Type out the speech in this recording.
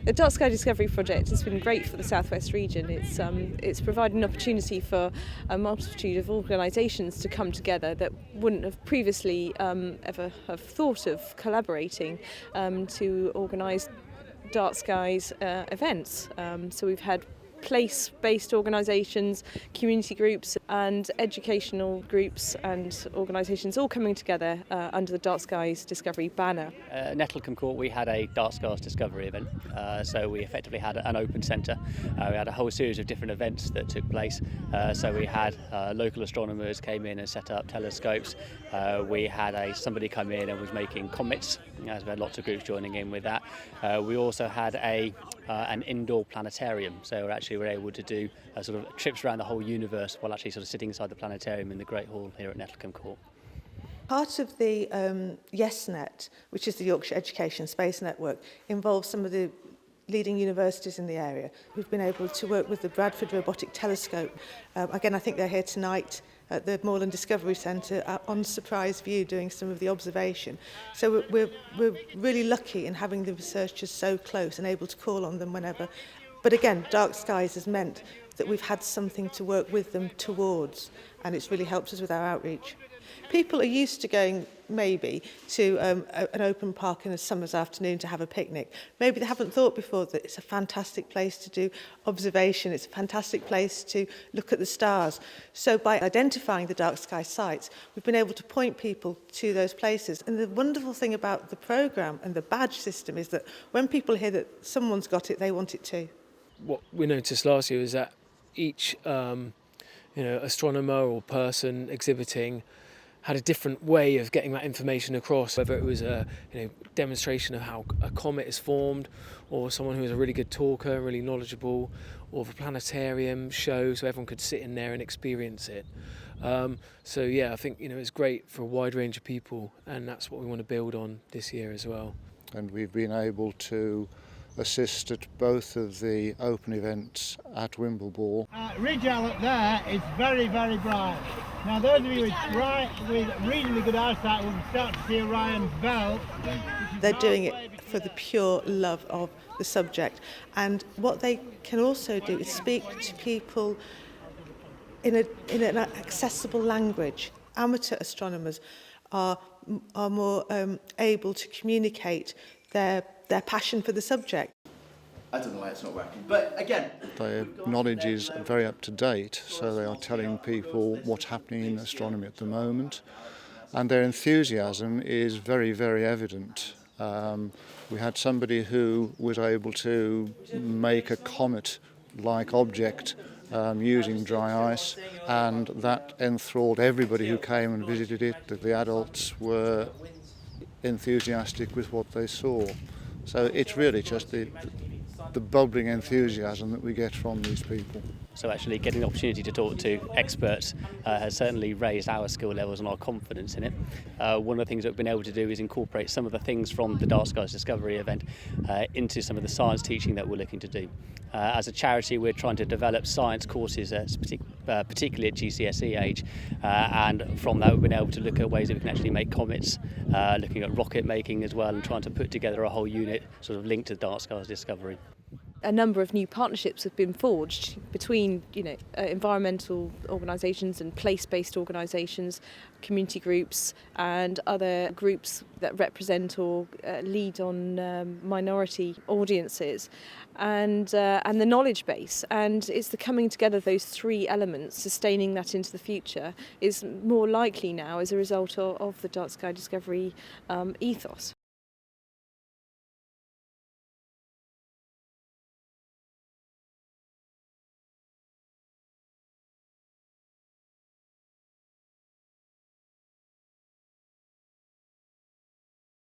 The Dark Sky Discovery Project has been great for the South West region. It's provided an opportunity for a multitude of organisations to come together that wouldn't have previously ever have thought of collaborating to organise Dark Skies events. So we've had place-based organisations, community groups and educational groups and organisations all coming together under the Dark Skies Discovery banner. At Nettlecombe Court we had a Dark Skies Discovery event, so we effectively had an open centre. We had a whole series of different events that took place, so we had local astronomers came in and set up telescopes. We had somebody come in and was making comets, as we had lots of groups joining in with that. We also had an indoor planetarium, so we were able to do sort of trips around the whole universe while actually sort of sitting inside the planetarium in the Great Hall here at Nettlecombe Court. Part of the YesNet, which is the Yorkshire Education Space Network, involves some of the leading universities in the area. We've been able to work with the Bradford Robotic Telescope. Again, I think they're here tonight at the Moorland Discovery Centre on surprise view doing some of the observation. So we're really lucky in having the researchers so close and able to call on them whenever. But again, Dark Skies has meant that we've had something to work with them towards, and it's really helped us with our outreach. People are used to going maybe to an open park in a summer's afternoon to have a picnic. Maybe they haven't thought before that it's a fantastic place to do observation, it's a fantastic place to look at the stars. So by identifying the dark sky sites, we've been able to point people to those places. And the wonderful thing about the programme and the badge system is that when people hear that someone's got it, they want it too. What we noticed last year is that each astronomer or person exhibiting had a different way of getting that information across, whether it was a demonstration of how a comet is formed, or someone who was a really good talker, really knowledgeable, or the planetarium show so everyone could sit in there and experience it. So yeah, I think it's great for a wide range of people, and that's what we want to build on this year as well. And we've been able to assist at both of the open events at Wimbleball. Ridgell up there is very, very bright. Now those of you with reasonably good eyesight will start to see Orion's belt. They're doing it for the pure love of the subject, and what they can also do is speak to people in an accessible language. Amateur astronomers are more able to communicate their passion for the subject. I don't know why it's not working, but again... Their knowledge is very up to date, so they are telling people what's happening in astronomy at the moment, and their enthusiasm is very, very evident. We had somebody who was able to make a comet-like object using dry ice, and that enthralled everybody who came and visited it. The adults were enthusiastic with what they saw. So it's really just the bubbling enthusiasm that we get from these people. So actually getting the opportunity to talk to experts has certainly raised our skill levels and our confidence in it. One of the things that we've been able to do is incorporate some of the things from the Dark Skies Discovery event into some of the science teaching that we're looking to do. As a charity, we're trying to develop science courses, particularly at GCSE age, and from that we've been able to look at ways that we can actually make comets, looking at rocket making as well, and trying to put together a whole unit sort of linked to Dark Skies Discovery. A number of new partnerships have been forged between environmental organisations and place-based organisations, community groups and other groups that represent or lead on minority audiences, and the knowledge base. And it's the coming together of those three elements, sustaining that into the future, is more likely now as a result of the Dark Sky Discovery ethos.